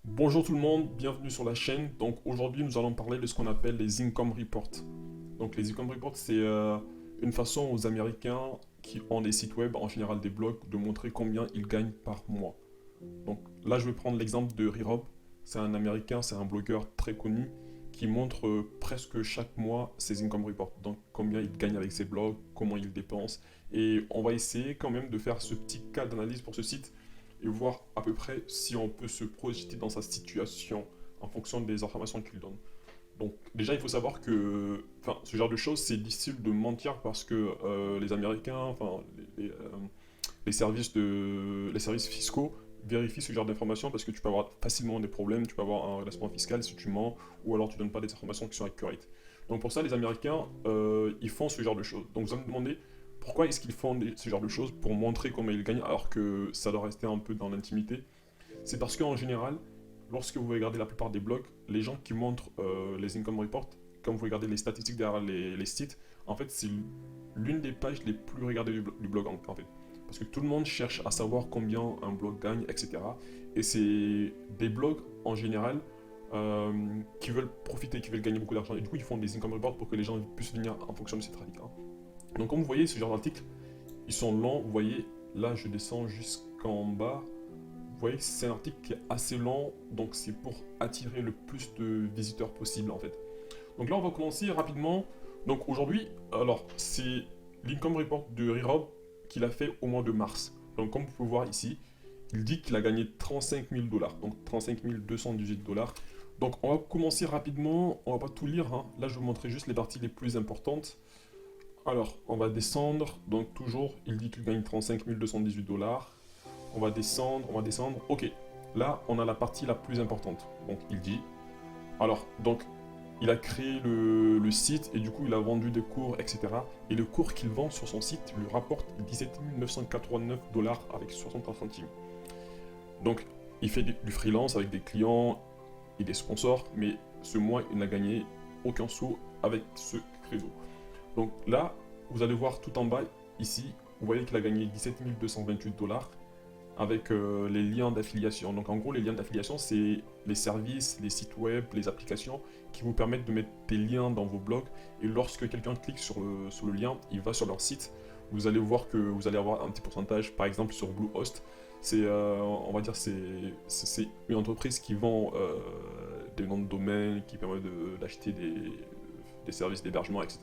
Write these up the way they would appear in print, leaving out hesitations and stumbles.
Bonjour tout le monde, bienvenue sur la chaîne. Donc aujourd'hui nous allons parler de ce qu'on appelle les income reports. Donc les income reports c'est une façon aux Américains qui ont des sites web, en général des blogs, de montrer combien ils gagnent par mois. Donc là je vais prendre l'exemple de Rerob. C'est un Américain, c'est un blogueur très connu qui montre presque chaque mois ses income reports. Donc combien il gagne avec ses blogs, comment il dépense. Et on va essayer quand même de faire ce petit cas d'analyse pour ce site et voir à peu près si on peut se projeter dans sa situation en fonction des informations qu'il donne. Donc déjà, il faut savoir que ce genre de choses, c'est difficile de mentir parce que les Américains, les services fiscaux vérifient ce genre d'informations parce que tu peux avoir facilement des problèmes, tu peux avoir un redressement fiscal si tu mens ou alors tu ne donnes pas des informations qui sont accurate. Donc pour ça, les Américains, ils font ce genre de choses. Donc vous allez me demander pourquoi est-ce qu'ils font ce genre de choses pour montrer comment ils gagnent alors que ça doit rester un peu dans l'intimité. C'est parce qu'en général, lorsque vous regardez la plupart des blogs, les gens qui montrent les income reports, quand vous regardez les statistiques derrière les sites, en fait, c'est l'une des pages les plus regardées du blog en fait. Parce que tout le monde cherche à savoir combien un blog gagne, etc. Et c'est des blogs en général qui veulent profiter, qui veulent gagner beaucoup d'argent. Et du coup, ils font des income reports pour que les gens puissent venir en fonction de ces trafics. Donc, comme vous voyez, ce genre d'articles, ils sont longs. Vous voyez, là, je descends jusqu'en bas. Vous voyez que c'est un article qui est assez long, donc c'est pour attirer le plus de visiteurs possible en fait. Donc là, on va commencer rapidement. Donc aujourd'hui, alors c'est l'income report de Rerob qu'il a fait au mois de mars. Donc comme vous pouvez voir ici, il dit qu'il a gagné 35 000 dollars, donc 35 218 dollars. Donc on va commencer rapidement, on va pas tout lire, hein. Là je vais vous montrer juste les parties les plus importantes. Alors, on va descendre, donc toujours, il dit qu'il gagne 35 218 dollars. On va descendre, on va descendre. Ok, là, on a la partie la plus importante. Donc, il dit. Alors, donc, il a créé le site et du coup, il a vendu des cours, etc. Et le cours qu'il vend sur son site lui rapporte 17 989 dollars avec 63 centimes. Donc, il fait du freelance avec des clients et des sponsors, mais ce mois, il n'a gagné aucun sou avec ce credo. Donc là, vous allez voir tout en bas, ici, vous voyez qu'il a gagné 17 228 dollars avec les liens d'affiliation. Donc en gros, les liens d'affiliation, c'est les services, les sites web, les applications qui vous permettent de mettre des liens dans vos blogs. Et lorsque quelqu'un clique sur le lien, il va sur leur site, vous allez voir que vous allez avoir un petit pourcentage, par exemple sur Bluehost. C'est, on va dire, c'est une entreprise qui vend des noms de domaine, qui permet d'acheter des services d'hébergement, etc.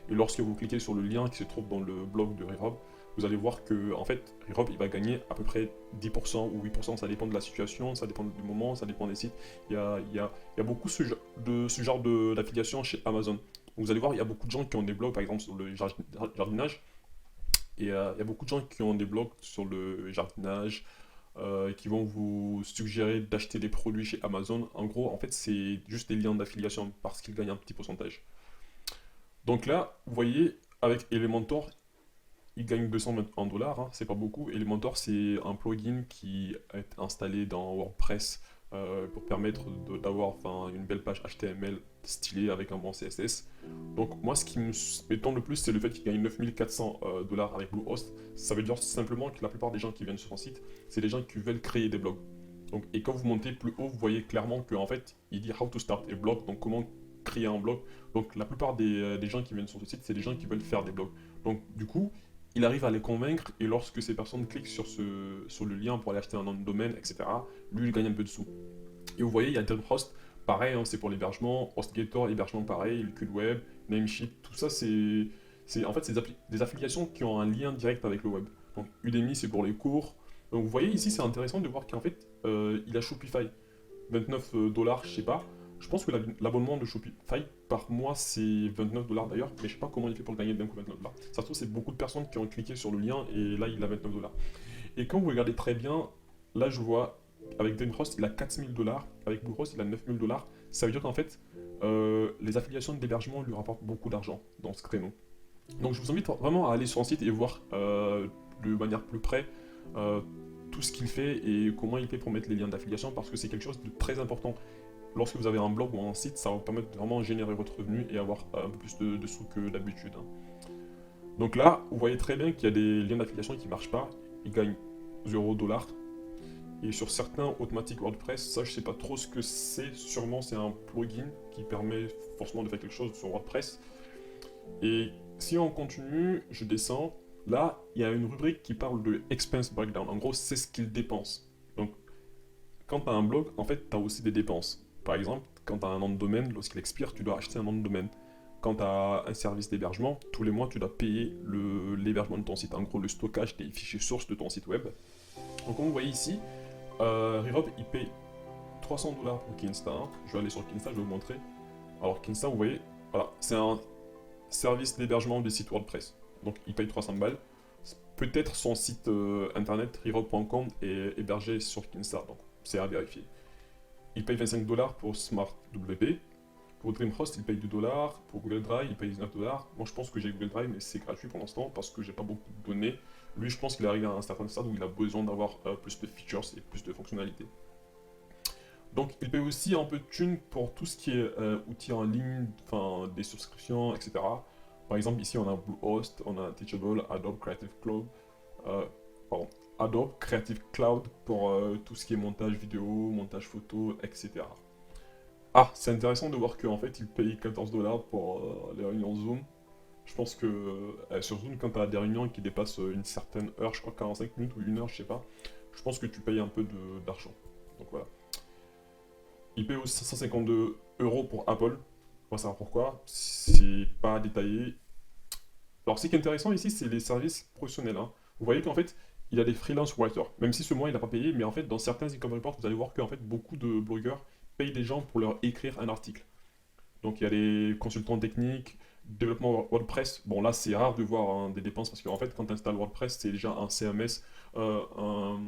Et lorsque vous cliquez sur le lien qui se trouve dans le blog de Rerob, vous allez voir que en fait, Rerob il va gagner à peu près 10% ou 8%, ça dépend de la situation, ça dépend du moment, ça dépend des sites. Il y a beaucoup ce genre d'affiliation chez Amazon. Vous allez voir, il y a beaucoup de gens qui ont des blogs, par exemple, sur le jardinage. Et il y a beaucoup de gens qui ont des blogs sur le jardinage, qui vont vous suggérer d'acheter des produits chez Amazon. En gros, en fait, c'est juste des liens d'affiliation parce qu'ils gagnent un petit pourcentage. Donc là, vous voyez, avec Elementor, il gagne 221 dollars, hein, c'est pas beaucoup. Elementor, c'est un plugin qui est installé dans WordPress pour permettre d'avoir une belle page HTML stylée avec un bon CSS. Donc moi, ce qui m'étonne le plus, c'est le fait qu'il gagne 9400 dollars avec Bluehost. Ça veut dire simplement que la plupart des gens qui viennent sur son site, c'est des gens qui veulent créer des blogs. Donc, et quand vous montez plus haut, vous voyez clairement qu'en fait, il dit how to start a blog, donc comment créer un blog. Donc la plupart des gens qui viennent sur ce site, c'est des gens qui veulent faire des blogs. Donc du coup, il arrive à les convaincre et lorsque ces personnes cliquent sur le lien pour aller acheter un nom de domaine, etc., lui, il gagne un peu de sous. Et vous voyez, il y a DreamHost, pareil, hein, c'est pour l'hébergement, HostGator, hébergement pareil, le CubeWeb, Namecheap, tout ça, en fait, c'est des applications qui ont un lien direct avec le web. Donc Udemy, c'est pour les cours. Donc vous voyez ici, c'est intéressant de voir qu'en fait, il a Shopify. 29 dollars, je sais pas. Je pense que l'abonnement de Shopify par mois c'est 29 dollars d'ailleurs, mais je sais pas comment il fait pour le gagner d'un coup 29 dollars. Ça se trouve, c'est beaucoup de personnes qui ont cliqué sur le lien et là il a 29 dollars. Et quand vous regardez très bien, là je vois avec Dreamhost il a 4000 dollars, avec Bluehost il a 9000 dollars. Ça veut dire qu'en fait, les affiliations d'hébergement lui rapportent beaucoup d'argent dans ce créneau. Donc je vous invite vraiment à aller sur son site et voir de manière plus près euh, tout ce qu'il fait et comment il fait pour mettre les liens d'affiliation parce que c'est quelque chose de très important. Lorsque vous avez un blog ou un site, ça va vous permettre de vraiment générer votre revenu et avoir un peu plus de sous que d'habitude, hein. Donc là, vous voyez très bien qu'il y a des liens d'affiliation qui ne marchent pas. Il gagne 0 dollars. Et sur certains automatiques WordPress, ça je sais pas trop ce que c'est, sûrement c'est un plugin qui permet forcément de faire quelque chose sur WordPress. Et si on continue, je descends, là il y a une rubrique qui parle de expense breakdown, en gros c'est ce qu'il dépense. Donc quand tu as un blog, en fait tu as aussi des dépenses. Par exemple, quand tu as un nom de domaine, lorsqu'il expire, tu dois acheter un nom de domaine. Quand tu as un service d'hébergement, tous les mois tu dois payer l'hébergement de ton site, en gros le stockage des fichiers sources de ton site web. Donc comme vous voyez ici, Rerob il paye 300$ pour Kinsta. Je vais aller sur Kinsta, je vais vous montrer. Alors Kinsta, vous voyez, voilà, c'est un service d'hébergement des sites WordPress. Donc il paye 300 balles. Peut-être son site internet rerob.com est hébergé sur Kinsta, donc c'est à vérifier. Il paye 25$ pour SmartWP. Pour DreamHost, il paye 2$. Pour Google Drive, il paye 19$. Moi, je pense que j'ai Google Drive, mais c'est gratuit pour l'instant parce que j'ai pas beaucoup de données. Lui, je pense qu'il arrive à un certain stade où il a besoin d'avoir plus de features et plus de fonctionnalités. Donc, il paye aussi un peu de thunes pour tout ce qui est outils en ligne, enfin des subscriptions, etc. Par exemple, ici, on a Bluehost, on a Teachable, Adobe Creative Cloud, Adobe Creative Cloud pour tout ce qui est montage vidéo, montage photo, etc. Ah, c'est intéressant de voir qu'en fait, il paye 14$ pour les réunions Zoom. Je pense que sur Zoom, quand tu as des réunions qui dépassent une certaine heure, je crois 45 minutes ou une heure, je sais pas, je pense que tu payes un peu d'argent. Donc voilà. Il paye aussi 552€ pour Apple. On va savoir pourquoi. C'est pas détaillé. Alors, ce qui est intéressant ici, c'est les services professionnels, hein. Vous voyez qu'en fait, il y a des freelance writers. Même si ce mois, il n'a pas payé, mais en fait, dans certains income reports, vous allez voir qu'en fait, beaucoup de blogueurs payent des gens pour leur écrire un article. Donc, il y a les consultants techniques, développement WordPress. Bon, là, c'est rare de voir hein, des dépenses parce qu'en fait, quand tu installes WordPress, c'est déjà un CMS. Enfin,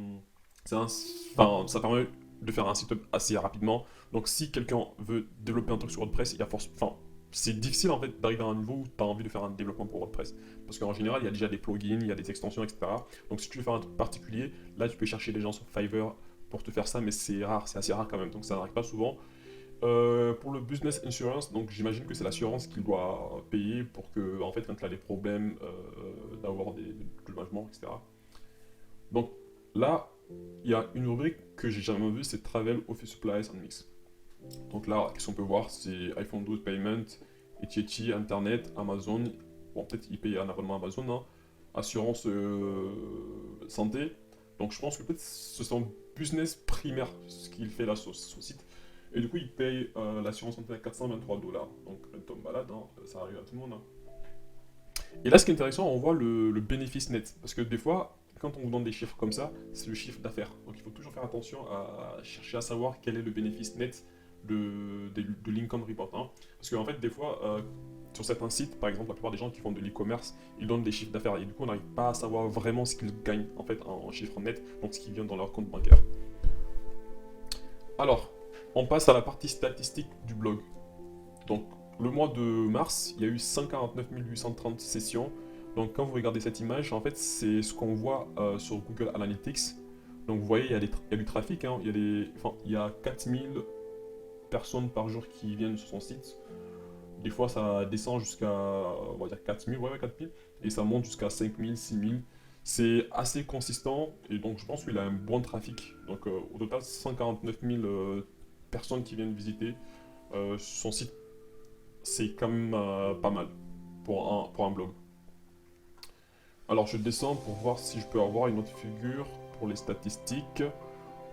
ça permet de faire un site web assez rapidement. Donc, si quelqu'un veut développer un truc sur WordPress, il y a enfin, c'est difficile en fait d'arriver à un niveau où tu as envie de faire un développement pour WordPress. Parce qu'en général, il y a déjà des plugins, il y a des extensions, etc. Donc, si tu veux faire un truc particulier, là, tu peux chercher des gens sur Fiverr pour te faire ça, mais c'est rare, c'est assez rare quand même. Donc, ça n'arrive pas souvent. Pour le business insurance, donc j'imagine que c'est l'assurance qu'il doit payer pour que, en fait, quand il a des problèmes d'avoir des dommagements, etc. Donc là, il y a une rubrique que j'ai jamais vue, c'est Travel, Office Supplies and Mix. Donc là, qu'est-ce qu'on peut voir? C'est iPhone 12 Payment, Etiechi, Internet, Amazon. Bon, peut-être il paye un abonnement Amazon, hein. Assurance santé. Donc je pense que peut-être c'est son business primaire, ce qu'il fait là sur son site. Et du coup, il paye l'assurance santé à 423$. Donc un tombe malade, hein, ça arrive à tout le monde, hein. Et là, ce qui est intéressant, on voit le bénéfice net. Parce que des fois, quand on vous donne des chiffres comme ça, c'est le chiffre d'affaires. Donc il faut toujours faire attention à chercher à savoir quel est le bénéfice net de l'income report, hein. Parce qu'en fait, des fois, sur certains sites, par exemple, la plupart des gens qui font de l'e-commerce, ils donnent des chiffres d'affaires. Et du coup, on n'arrive pas à savoir vraiment ce qu'ils gagnent en fait en chiffre net, donc ce qui vient dans leur compte bancaire. Alors, on passe à la partie statistique du blog. Donc, le mois de mars, il y a eu 149 830 sessions. Donc, quand vous regardez cette image, en fait, c'est ce qu'on voit sur Google Analytics. Donc, vous voyez, il y a du trafic, hein. Il y a 4000 personnes par jour qui viennent sur son site. Des fois, ça descend jusqu'à, on va dire 4000, ouais, 4000. Et ça monte jusqu'à 5000, 6000. C'est assez consistant. Et donc, je pense qu'il a un bon trafic. Donc, au total, 149 000 personnes qui viennent visiter son site. C'est quand même pas mal pour un blog. Alors je descends pour voir si je peux avoir une autre figure pour les statistiques.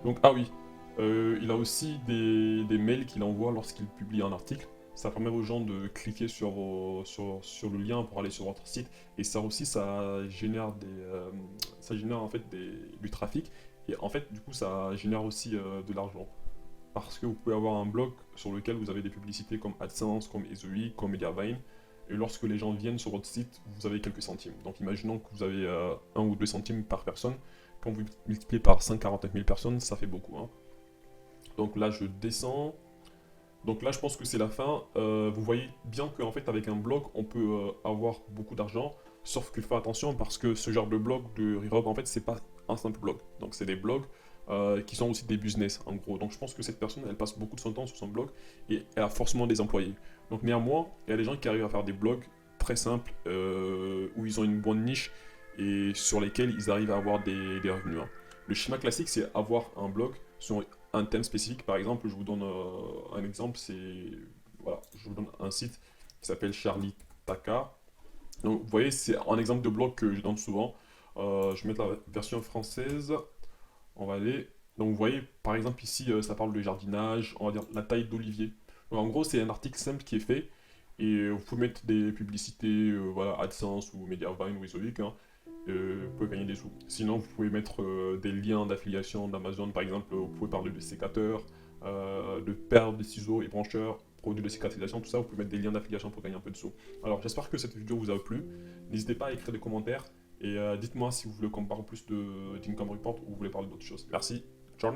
Donc ah oui, il a aussi des mails qu'il envoie lorsqu'il publie un article. Ça permet aux gens de cliquer sur le lien pour aller sur votre site. Et ça aussi, ça génère en fait du trafic. Et en fait, du coup, ça génère aussi de l'argent. Parce que vous pouvez avoir un blog sur lequel vous avez des publicités comme AdSense, comme Ezoic, comme Mediavine. Et lorsque les gens viennent sur votre site, vous avez quelques centimes. Donc imaginons que vous avez 1 ou 2 centimes par personne. Quand vous multipliez par 149 000 personnes, ça fait beaucoup, hein. Donc là, je descends. Donc là, je pense que c'est la fin. Vous voyez bien qu'en fait, avec un blog, on peut avoir beaucoup d'argent. Sauf qu'il faut attention parce que ce genre de blog de Rerob, en fait, c'est pas un simple blog. Donc c'est des blogs qui sont aussi des business, en gros. Donc je pense que cette personne, elle passe beaucoup de son temps sur son blog et elle a forcément des employés. Donc néanmoins, il y a des gens qui arrivent à faire des blogs très simples où ils ont une bonne niche et sur lesquels ils arrivent à avoir des revenus, hein. Le schéma classique, c'est avoir un blog sur un thème spécifique. Par exemple, je vous donne un exemple, c'est voilà, je vous donne un site qui s'appelle Charlie Taka. Donc, vous voyez, c'est un exemple de blog que je donne souvent. Je vais mettre la version française. On va aller. Donc, vous voyez, par exemple, ici, ça parle de jardinage, on va dire la taille d'olivier. Donc, en gros, c'est un article simple qui est fait. Et vous pouvez mettre des publicités, voilà, AdSense ou Mediavine ou Isovic, hein, vous pouvez gagner des sous. Sinon, vous pouvez mettre des liens d'affiliation d'Amazon, par exemple, vous pouvez parler de sécateurs, de paires de ciseaux et brancheurs, produits de cicatrisation, tout ça, vous pouvez mettre des liens d'affiliation pour gagner un peu de sous. Alors, j'espère que cette vidéo vous a plu. N'hésitez pas à écrire des commentaires et dites-moi si vous voulez qu'on parle plus d'Income Report ou vous voulez parler d'autres choses. Merci. Ciao.